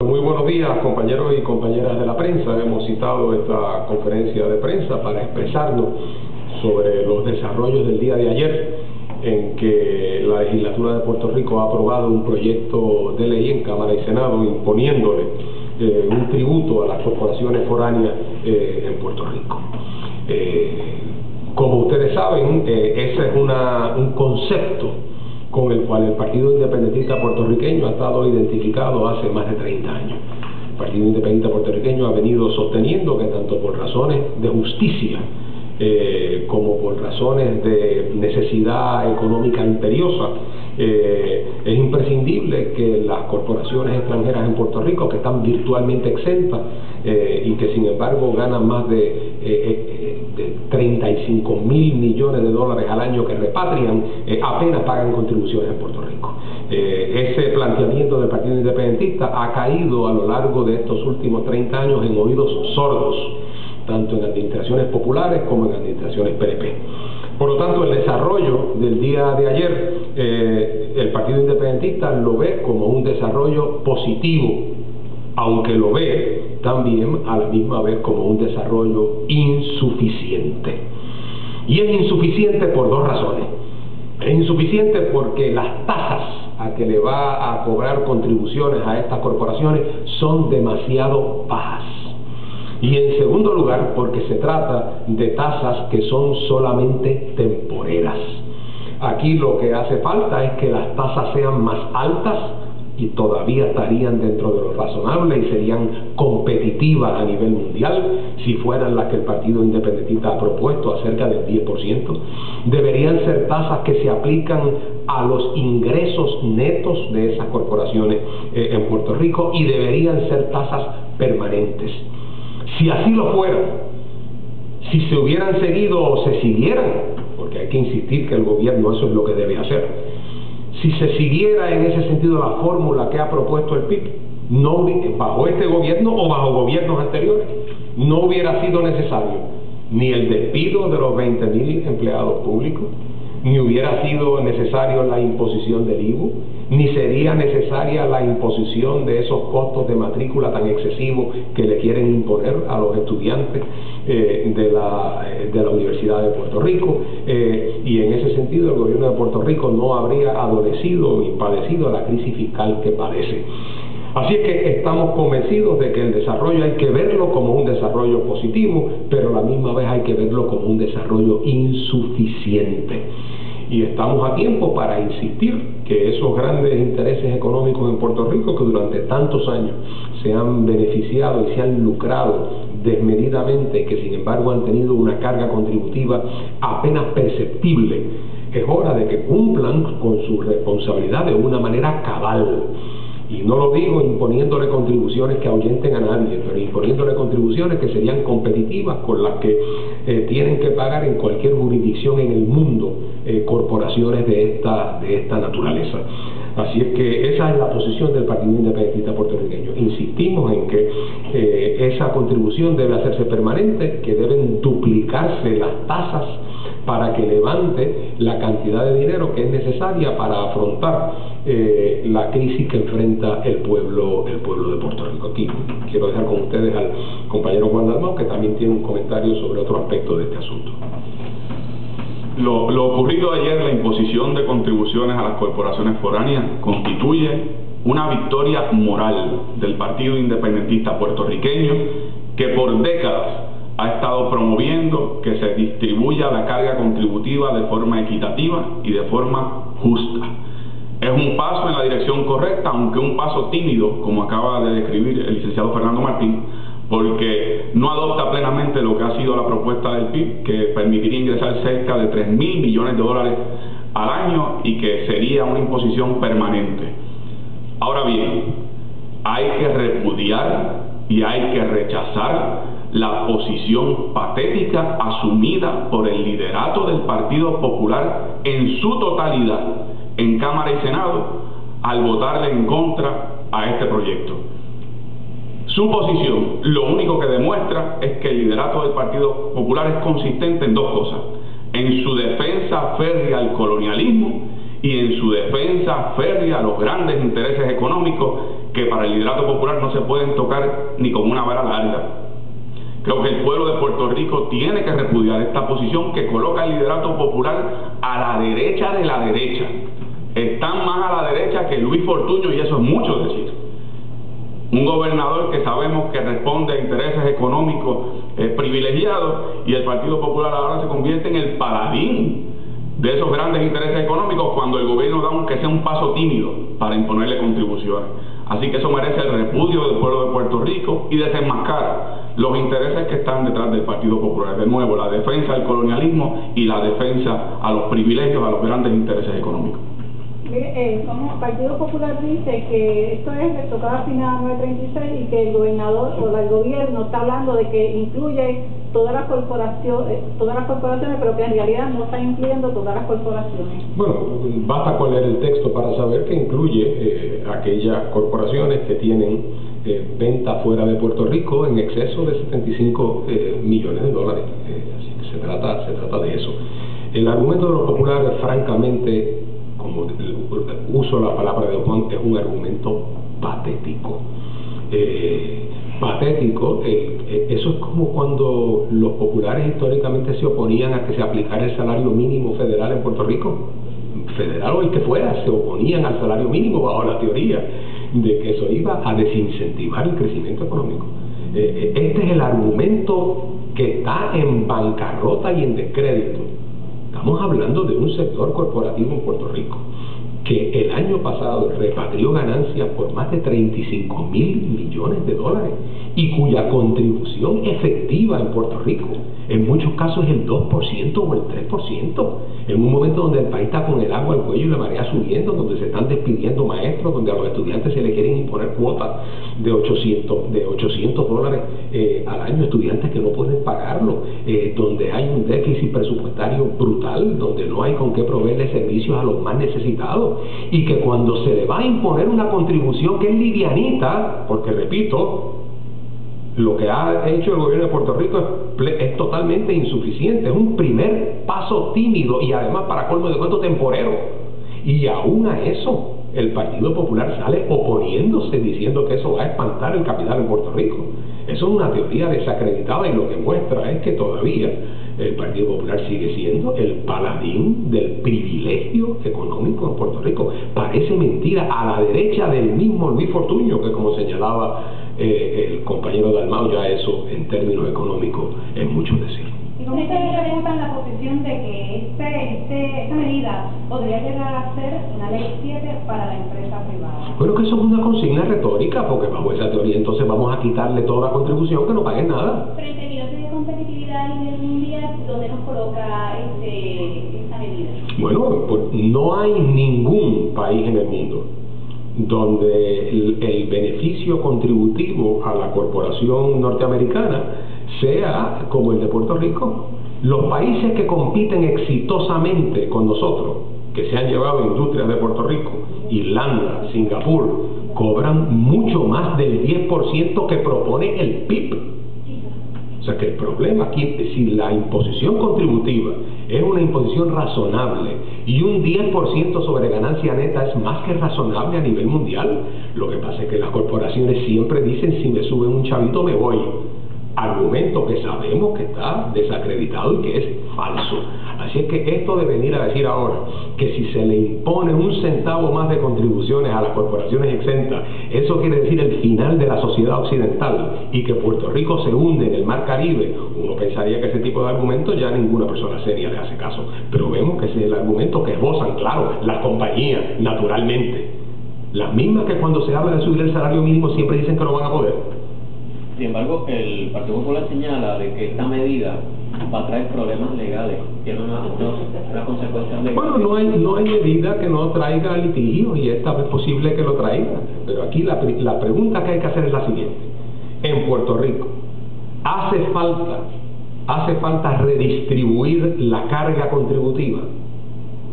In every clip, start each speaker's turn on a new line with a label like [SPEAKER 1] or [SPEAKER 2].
[SPEAKER 1] Muy buenos días, compañeros y compañeras de la prensa. Hemos citado esta conferencia de prensa para expresarnos sobre los desarrollos del día de ayer, en que la legislatura de Puerto Rico ha aprobado un proyecto de ley en Cámara y Senado imponiéndole un tributo a las corporaciones foráneas en Puerto Rico. Como ustedes saben, ese es un concepto con el cual el Partido Independentista Puertorriqueño ha estado identificado hace más de 30 años. El Partido Independentista Puertorriqueño ha venido sosteniendo que tanto por razones de justicia como por razones de necesidad económica imperiosa, es imprescindible que las corporaciones extranjeras en Puerto Rico, que están virtualmente exentas y que sin embargo ganan más de 35.000 millones de dólares al año que repatrian, apenas pagan contribuciones en Puerto Rico. Ese planteamiento del Partido Independentista ha caído a lo largo de estos últimos 30 años en oídos sordos, tanto en administraciones populares como en administraciones PNP. Por lo tanto, el desarrollo del día de ayer, el Partido Independentista lo ve como un desarrollo positivo, aunque lo ve también a la misma vez como un desarrollo insuficiente. Y es insuficiente por dos razones. Es insuficiente porque las tasas a que le va a cobrar contribuciones a estas corporaciones son demasiado bajas. Y en segundo lugar, porque se trata de tasas que son solamente temporeras. Aquí lo que hace falta es que las tasas sean más altas y todavía estarían dentro de lo razonable y serían competitivas a nivel mundial si fueran las que el Partido Independentista ha propuesto, a cerca del 10%. Deberían ser tasas que se aplican a los ingresos netos de esas corporaciones en Puerto Rico, y deberían ser tasas permanentes. Si así lo fueran, si se hubieran seguido o se siguieran, porque hay que insistir que el gobierno eso es lo que debe hacer, si se siguiera en ese sentido la fórmula que ha propuesto el PIB, no, bajo este gobierno o bajo gobiernos anteriores, no hubiera sido necesario ni el despido de los 20.000 empleados públicos, ni hubiera sido necesario la imposición del IVU, ni sería necesaria la imposición de esos costos de matrícula tan excesivos que le quieren imponer a los estudiantes de la Universidad de Puerto Rico, y en ese sentido el gobierno de Puerto Rico no habría adolecido y padecido la crisis fiscal que padece. Así es que estamos convencidos de que el desarrollo hay que verlo como un desarrollo positivo, pero a la misma vez hay que verlo como un desarrollo insuficiente. Y estamos a tiempo para insistir que esos grandes intereses económicos en Puerto Rico, que durante tantos años se han beneficiado y se han lucrado desmedidamente, que sin embargo han tenido una carga contributiva apenas perceptible, es hora de que cumplan con su responsabilidad de una manera cabal. Y no lo digo imponiéndole contribuciones que ahuyenten a nadie, pero imponiéndole contribuciones que serían competitivas con las que tienen que pagar en cualquier jurisdicción en el mundo corporaciones de esta naturaleza. Así es que esa es la posición del Partido Independentista Puertorriqueño. Insistimos en que esa contribución debe hacerse permanente, que deben duplicarse las tasas para que levante la cantidad de dinero que es necesaria para afrontar la crisis que enfrenta el pueblo de Puerto Rico. Aquí quiero dejar con ustedes al compañero Juan Dalmau, que también tiene un comentario sobre otro aspecto de este asunto.
[SPEAKER 2] Lo ocurrido ayer, la imposición de contribuciones a las corporaciones foráneas, constituye una victoria moral del Partido Independentista Puertorriqueño, que por décadas ha estado promoviendo que se distribuya la carga contributiva de forma equitativa y de forma justa. Es un paso en la dirección correcta, aunque un paso tímido, como acaba de describir el licenciado Fernando Martín, porque no adopta plenamente lo que ha sido la propuesta del PIB, que permitiría ingresar cerca de 3.000 millones de dólares al año y que sería una imposición permanente. Ahora bien, hay que repudiar y hay que rechazar la posición patética asumida por el liderato del Partido Popular en su totalidad en Cámara y Senado al votarle en contra a este proyecto. Su posición lo único que demuestra es que el liderato del Partido Popular es consistente en dos cosas: en su defensa férrea al colonialismo y en su defensa férrea a los grandes intereses económicos que para el liderato popular no se pueden tocar ni con una vara larga. Creo que el pueblo de Puerto Rico tiene que repudiar esta posición que coloca el liderato popular a la derecha de la derecha. Están más a la derecha que Luis Fortuño, y eso es mucho decir. Un gobernador que sabemos que responde a intereses económicos privilegiados, y el Partido Popular ahora se convierte en el paladín de esos grandes intereses económicos cuando el gobierno da aunque sea un paso tímido para imponerle contribuciones. Así que eso merece el repudio del pueblo de Puerto Rico y desenmascara los intereses que están detrás del Partido Popular. De nuevo, la defensa del colonialismo y la defensa a los privilegios, a los grandes intereses económicos.
[SPEAKER 3] Como el Partido Popular dice que esto es de tocada final 936 y que el gobernador o el gobierno está hablando de que incluye todas las corporaciones, pero que en realidad no está incluyendo todas las corporaciones.
[SPEAKER 1] Bueno, basta con leer el texto para saber que incluye aquellas corporaciones que tienen venta fuera de Puerto Rico en exceso de 75 millones de dólares. Así que se trata de eso. El argumento de los populares, francamente, como uso la palabra de Juan, es un argumento patético. Eso es como cuando los populares históricamente se oponían a que se aplicara el salario mínimo federal en Puerto Rico. Federal o el que fuera, se oponían al salario mínimo bajo la teoría de que eso iba a desincentivar el crecimiento económico. Este es el argumento que está en bancarrota y en descrédito. Estamos hablando de un sector corporativo en Puerto Rico que el año pasado repatrió ganancias por más de 35 mil millones de dólares y cuya contribución efectiva en Puerto Rico en muchos casos es el 2% o el 3%, en un momento donde el país está con el agua al cuello y la marea subiendo, donde se están despidiendo maestros, donde a los estudiantes se le quieren imponer cuotas de 800 dólares al año, estudiantes que no pueden pagarlo, donde hay un déficit presupuestario brutal, donde no hay con qué proveerle servicios a los más necesitados, y que cuando se le va a imponer una contribución que es livianita, porque repito, lo que ha hecho el gobierno de Puerto Rico es totalmente insuficiente, es un primer paso tímido y además para colmo de cuento temporero, y aún a eso el Partido Popular sale oponiéndose diciendo que eso va a espantar el capital en Puerto Rico. Eso es una teoría desacreditada y lo que muestra es que todavía el Partido Popular sigue siendo el paladín del privilegio económico en Puerto Rico. Parece mentira a la derecha del mismo Luis Fortuño, que como señalaba el compañero Dalmau, ya eso en términos económicos es mucho decir.
[SPEAKER 3] ¿Y cómo ustedes refutan la posición de que esta medida podría llegar a ser una ley 7 para la empresa privada?
[SPEAKER 1] Bueno, que eso es una consigna retórica, porque bajo esa teoría entonces vamos a quitarle toda la contribución, que no paguen nada.
[SPEAKER 3] Pero en términos de competitividad a nivel mundial, ¿dónde nos coloca esta medida?
[SPEAKER 1] Bueno, pues no hay ningún país en el mundo donde el beneficio contributivo a la corporación norteamericana sea como el de Puerto Rico. Los países que compiten exitosamente con nosotros, que se han llevado industrias de Puerto Rico, Irlanda, Singapur, cobran mucho más del 10% que propone el PIB. O sea que el problema aquí es si la imposición contributiva es una imposición razonable y un 10% sobre ganancia neta es más que razonable a nivel mundial. Lo que pasa es que las corporaciones siempre dicen: si me suben un chavito me voy. Argumento que sabemos que está desacreditado y que es falso. Así es que esto de venir a decir ahora que si se le impone un centavo más de contribuciones a las corporaciones exentas, eso quiere decir el final de la sociedad occidental y que Puerto Rico se hunde en el mar Caribe, uno pensaría que ese tipo de argumentos ya ninguna persona seria le hace caso. Pero vemos que ese es el argumento que esbozan, claro, las compañías, naturalmente. Las mismas que cuando se habla de subir el salario mínimo siempre dicen que no van a poder.
[SPEAKER 4] Sin embargo, el Partido Popular señala de que esta medida va a traer problemas legales, tiene una consecuencia legal.
[SPEAKER 1] Bueno, no hay medida que no traiga litigio y esta es posible que lo traiga. Pero aquí la pregunta que hay que hacer es la siguiente. En Puerto Rico, ¿hace falta redistribuir la carga contributiva?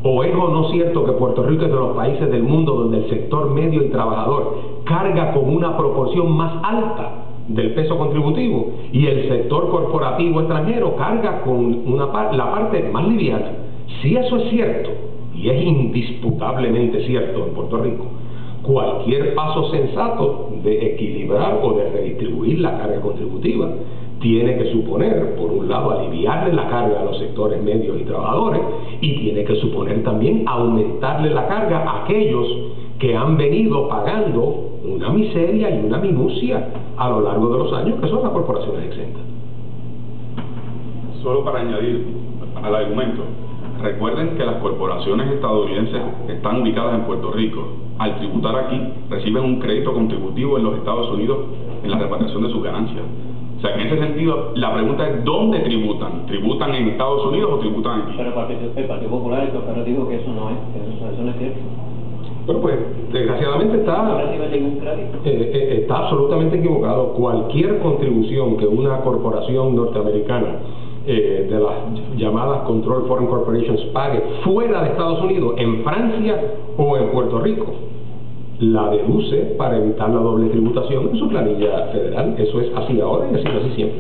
[SPEAKER 1] ¿O es o no cierto que Puerto Rico es de los países del mundo donde el sector medio y trabajador carga con una proporción más alta del peso contributivo y el sector corporativo extranjero carga con la parte más liviana? Si eso es cierto, y es indisputablemente cierto en Puerto Rico, cualquier paso sensato de equilibrar o de redistribuir la carga contributiva tiene que suponer, por un lado, aliviarle la carga a los sectores medios y trabajadores, y tiene que suponer también aumentarle la carga a aquellos que han venido pagando una miseria y una minucia a lo largo de los años, que son las corporaciones exentas.
[SPEAKER 2] Solo para añadir al argumento, recuerden que las corporaciones estadounidenses están ubicadas en Puerto Rico. Al tributar aquí, reciben un crédito contributivo en los Estados Unidos en la repatriación de sus ganancias. O sea, en ese sentido, la pregunta es ¿dónde tributan? ¿Tributan en Estados Unidos o tributan aquí?
[SPEAKER 4] Pero el Partido Popular y el Cooperativo dijo que eso no es cierto.
[SPEAKER 1] Bueno, pues, desgraciadamente
[SPEAKER 4] No recibe ningún crédito.
[SPEAKER 1] está absolutamente equivocado. Cualquier contribución que una corporación norteamericana de las llamadas Control Foreign Corporations pague fuera de Estados Unidos, en Francia o en Puerto Rico, la deduce para evitar la doble tributación en su planilla federal. Eso es así ahora y ha sido así siempre.